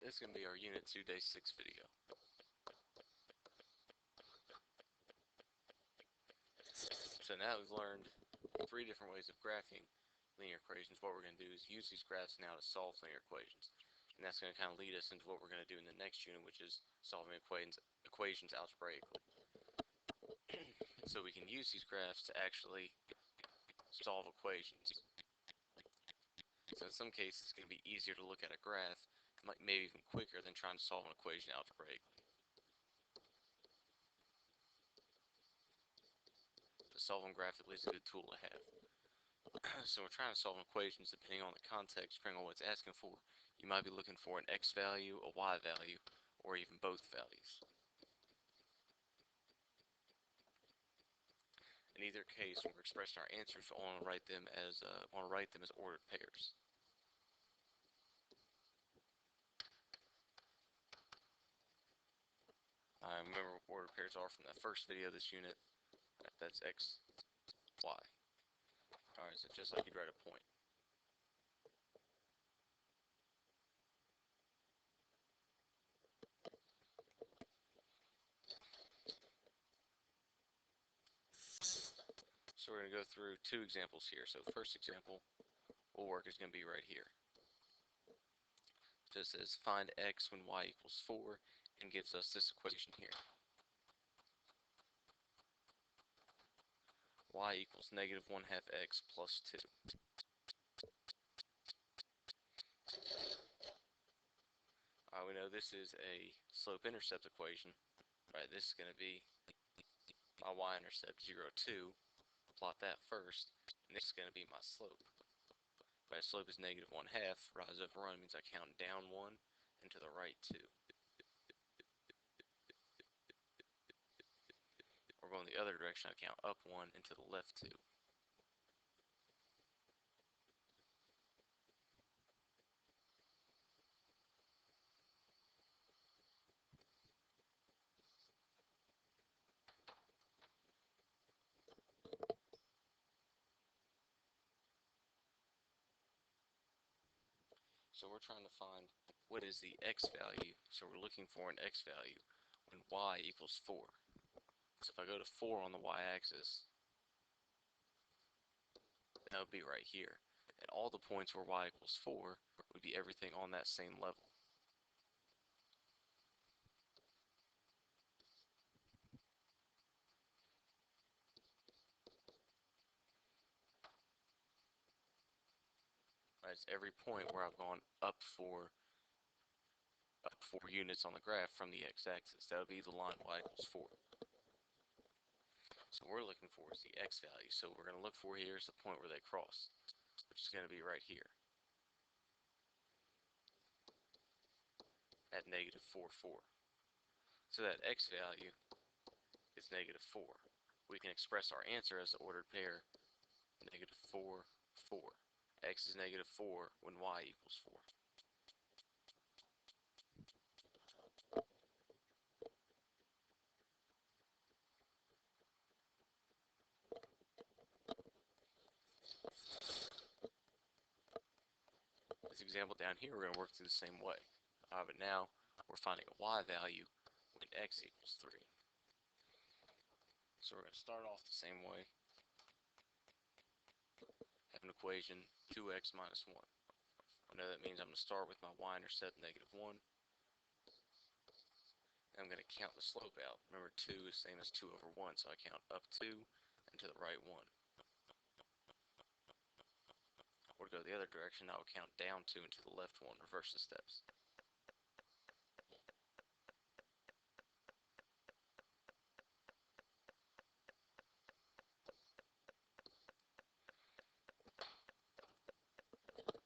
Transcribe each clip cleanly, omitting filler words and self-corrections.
This is going to be our Unit 2 Day 6 video. So now we've learned 3 different ways of graphing linear equations. What we're going to do is use these graphs now to solve linear equations. And that's going to kind of lead us into what we're going to do in the next unit, which is solving equations algebraically. So we can use these graphs to actually solve equations. So in some cases it's going to be easier to look at a graph, maybe even quicker than trying to solve an equation algebraically. So solving graphically is a good tool to have. So we're trying to solve equations depending on the context, depending on what it's asking for. You might be looking for an x value, a y value, or even both values. In either case, when we're expressing our answers, we want to write them as ordered pairs. I remember what ordered pairs are from that first video of this unit. That's x, y. Alright, so just like you'd write a point. So we're going to go through 2 examples here. So the first example will work is going to be right here. So it says find x when y equals 4 and gives us this equation here. Y equals negative 1/2 x plus 2. We know this is a slope-intercept equation. Right, this is going to be my y-intercept 0, 2. Plot that first, and this is going to be my slope. My slope is negative 1/2. Rise over run means I count down 1 and to the right 2. Or going the other direction, I count up 1 and to the left 2. So we're trying to find what is the x value. So we're looking for an x value when y equals 4. So if I go to 4 on the y-axis, that would be right here. And all the points where y equals 4 would be everything on that same level. Right, it's every point where I've gone up 4 units on the graph from the x-axis. That would be the line y equals 4. So what we're looking for is the x value. So what we're going to look for here is the point where they cross, which is going to be right here at negative 4, 4. So that x value is negative 4. We can express our answer as the ordered pair, negative 4, 4. X is negative 4 when y equals 4. This example down here, we're going to work through the same way. But now, we're finding a y value when x equals 3. So we're going to start off the same way. Have an equation, 2x minus 1. I know that means I'm going to start with my y-intercept, negative 1. And I'm going to count the slope out. Remember, 2 is the same as 2 over 1, so I count up 2 and to the right 1. Or to go the other direction, I will count down 2 and to the left 1, reverse the steps.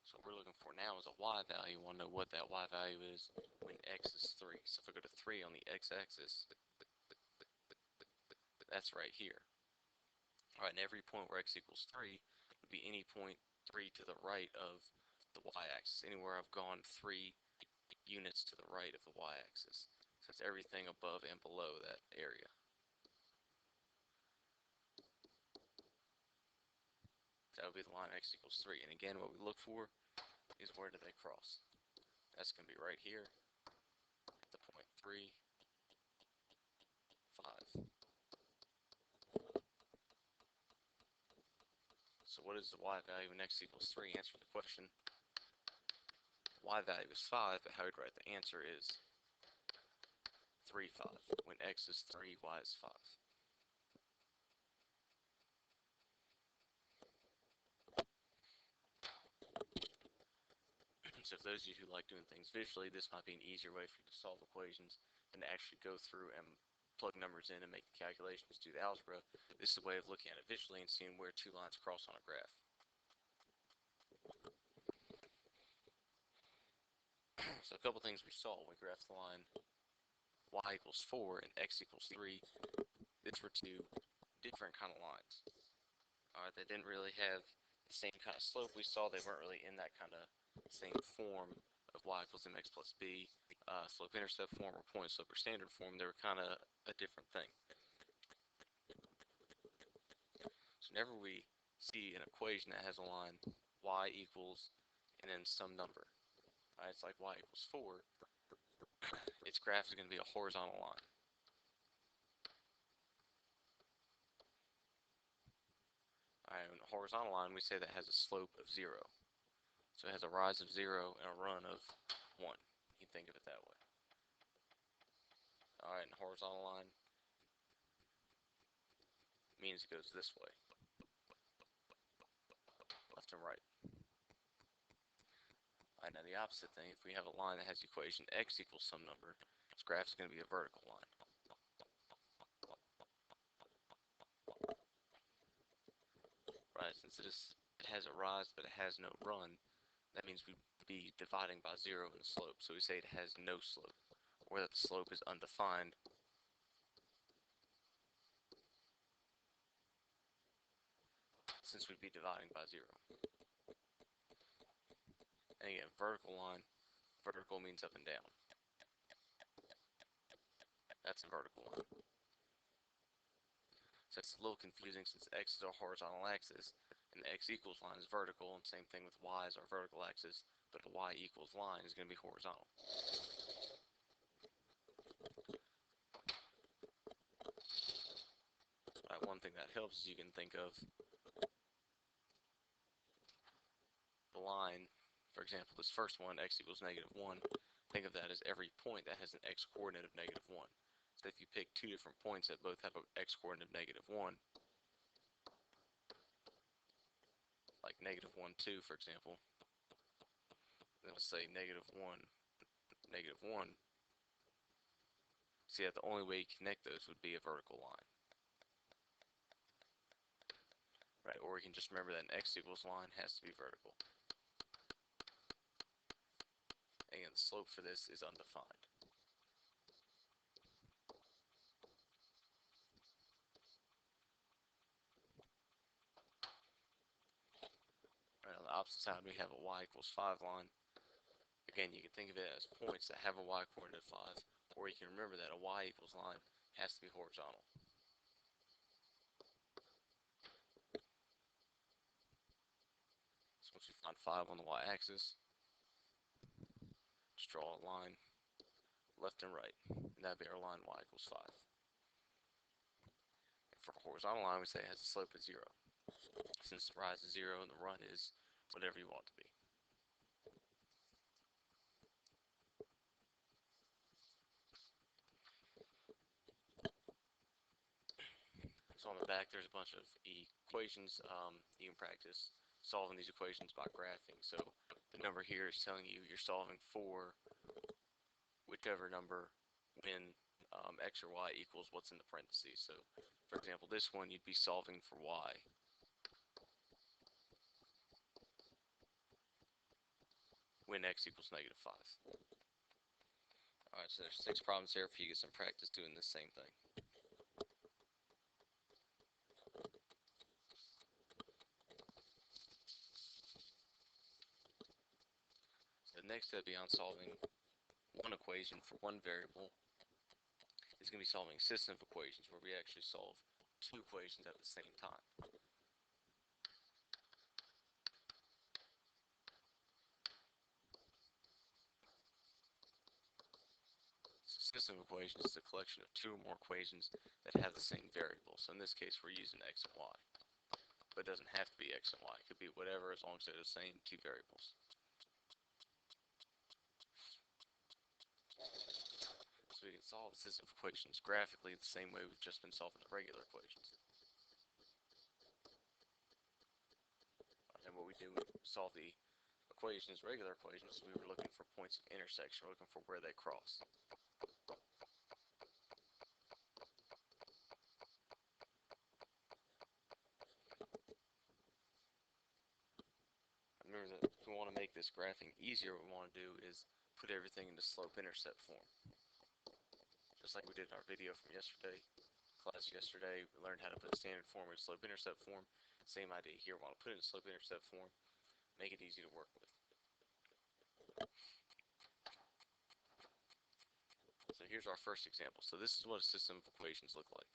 So what we're looking for now is a y value. We want to know what that y value is when x is 3. So if I go to 3 on the x-axis, that's right here. Alright, and every point where x equals 3 would be any point 3 to the right of the y-axis. Anywhere I've gone 3 units to the right of the y-axis. So it's everything above and below that area. That would be the line x equals 3. And again, what we look for is where do they cross. That's going to be right here 3, 5. So what is the y value when x equals 3? Answer the question. Y value is 5, but how we'd write the answer is 3, 5. When x is 3, y is 5. So for those of you who like doing things visually, this might be an easier way for you to solve equations than to actually go through and plug numbers in and make the calculations, do the algebra. This is a way of looking at it visually and seeing where two lines cross on a graph. So a couple things we saw when we graphed the line y equals 4 and x equals 3. These were two different kind of lines. Alright, they didn't really have the same kind of slope we saw. They weren't really in that kind of same form of y equals mx plus b, slope-intercept form or point slope or standard form. They were kind of a different thing. So whenever we see an equation that has a line y equals and then some number, it's like y equals 4, its graph is going to be a horizontal line. Alright, in a horizontal line we say that has a slope of 0. So it has a rise of 0 and a run of 1. You think of it that way. Alright, and a horizontal line means it goes this way, left and right. Alright, now the opposite thing, if we have a line that has the equation x equals some number, its graph is going to be a vertical line. Right, since it has a rise but it has no run, that means we'd be dividing by 0 in the slope. So we say it has no slope, or that the slope is undefined. Since we'd be dividing by 0. And again, vertical line, vertical means up and down. That's a vertical line. So it's a little confusing since x is our horizontal axis, and the x equals line is vertical, and same thing with y is our vertical axis, but the y equals line is going to be horizontal. One thing that helps is you can think of the line, for example, this first one, x equals -1, think of that as every point that has an x coordinate of -1. So if you pick two different points that both have an x coordinate of -1, like -1, 2, for example, then let's say -1, -1, see that the only way you connect those would be a vertical line. Right, or we can just remember that an x equals line has to be vertical. Again, the slope for this is undefined. Right, on the opposite side, we have a y equals 5 line. Again, you can think of it as points that have a y coordinate of 5, or you can remember that a y equals line has to be horizontal. So once we find 5 on the y-axis, just draw a line left and right, and that'd be our line y equals 5. And for a horizontal line, we say it has a slope of 0, since the rise is 0 and the run is whatever you want it to be. So on the back, there's a bunch of equations. You can practice solving these equations by graphing. So the number here is telling you you're solving for whichever number when x or y equals what's in the parentheses. So for example, this one you'd be solving for y when x equals -5. Alright, so there's 6 problems here for you to get some practice doing this same thing. So the next step beyond solving one equation for one variable is going to be solving a system of equations where we actually solve 2 equations at the same time. System of equations is a collection of two or more equations that have the same variable. So in this case, we're using x and y. But it doesn't have to be x and y. It could be whatever as long as they're the same two variables. So we can solve the system of equations graphically the same way we've just been solving the regular equations. And what we do when we solve the equations, regular equations, we were looking for points of intersection. We're looking for where they cross. Remember that if we want to make this graphing easier, what we want to do is put everything into slope-intercept form. Just like we did in our video from yesterday, class yesterday, we learned how to put standard form in slope-intercept form. Same idea here. We want to put it in slope-intercept form, make it easy to work with. So here's our first example. So this is what a system of equations look like.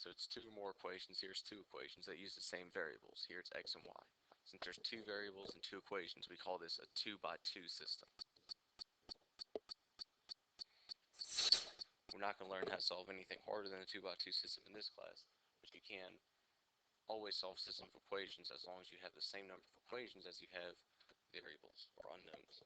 So it's two or more equations. Here's two equations that use the same variables. Here it's x and y. Since there's two variables and two equations, we call this a 2x2 system. We're not going to learn how to solve anything harder than a 2x2 system in this class, but you can always solve systems of equations as long as you have the same number of equations as you have variables or unknowns.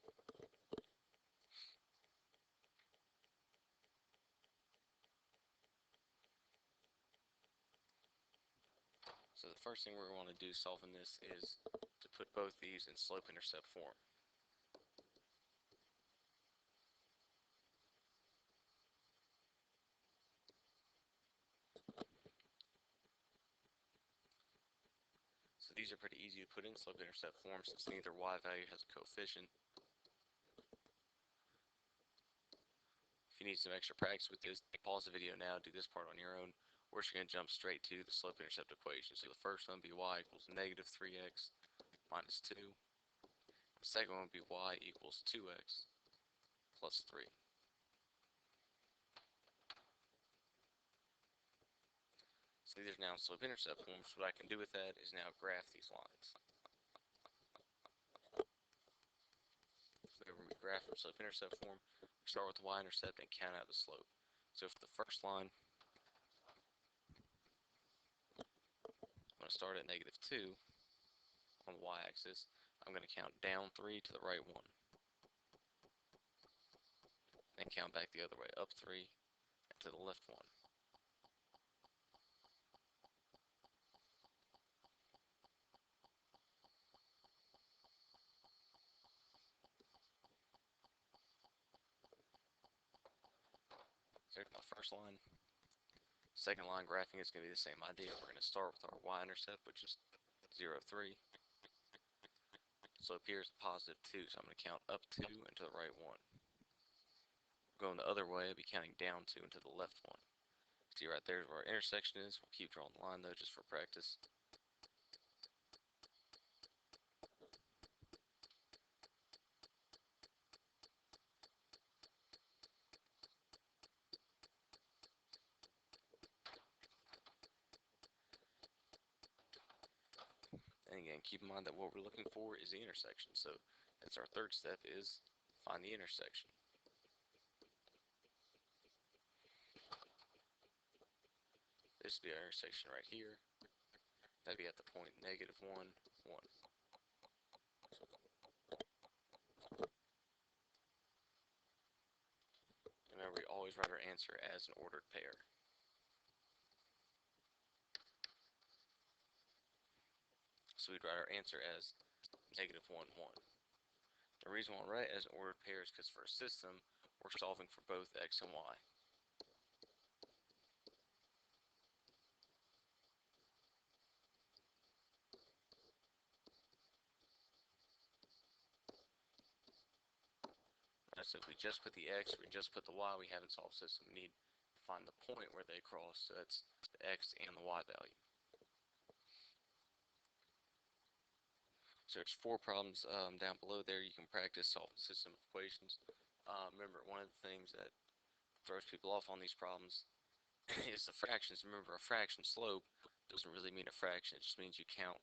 So the first thing we're going to want to do solving this is to put both these in slope-intercept form. So these are pretty easy to put in slope-intercept form since neither y value has a coefficient. If you need some extra practice with this, pause the video now, do this part on your own. We're just going to jump straight to the slope-intercept equation. So the first one would be y equals negative 3x minus 2. The second one would be y equals 2x plus 3. So these are now in slope-intercept form, so what I can do with that is now graph these lines. So when we graph from slope-intercept form, we start with the y-intercept and count out the slope. So for the first line, I'm going to start at negative 2 on the y-axis. I'm going to count down 3 to the right 1. Then count back the other way, up 3 and to the left 1. There's my first line. Second line graphing is going to be the same idea. We're going to start with our y-intercept, which is 0, 3. Slope here is positive 2, so I'm going to count up 2 and to the right 1. Going the other way, I'll be counting down 2 and to the left 1. See right there is where our intersection is. We'll keep drawing the line though just for practice. And again, keep in mind that what we're looking for is the intersection. So that's our third step, is find the intersection. This would be our intersection right here. That'd be at the point negative 1, 1. Remember, we always write our answer as an ordered pair. So we'd write our answer as negative 1, 1. The reason why I write it as an ordered pair is because for a system, we're solving for both x and y. So if we just put the x, we just put the y, we haven't solved the system. We need to find the point where they cross, so that's the x and the y value. So there's 4 problems down below there. You can practice solving system of equations. Remember, one of the things that throws people off on these problems is the fractions. Remember, a fraction slope doesn't really mean a fraction. It just means you count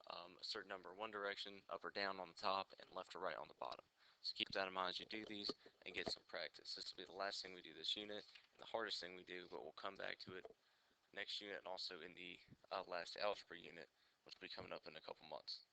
a certain number in one direction, up or down on the top, and left or right on the bottom. So keep that in mind as you do these and get some practice. This will be the last thing we do this unit, and the hardest thing we do, but we'll come back to it next unit and also in the last algebra unit, which will be coming up in a couple months.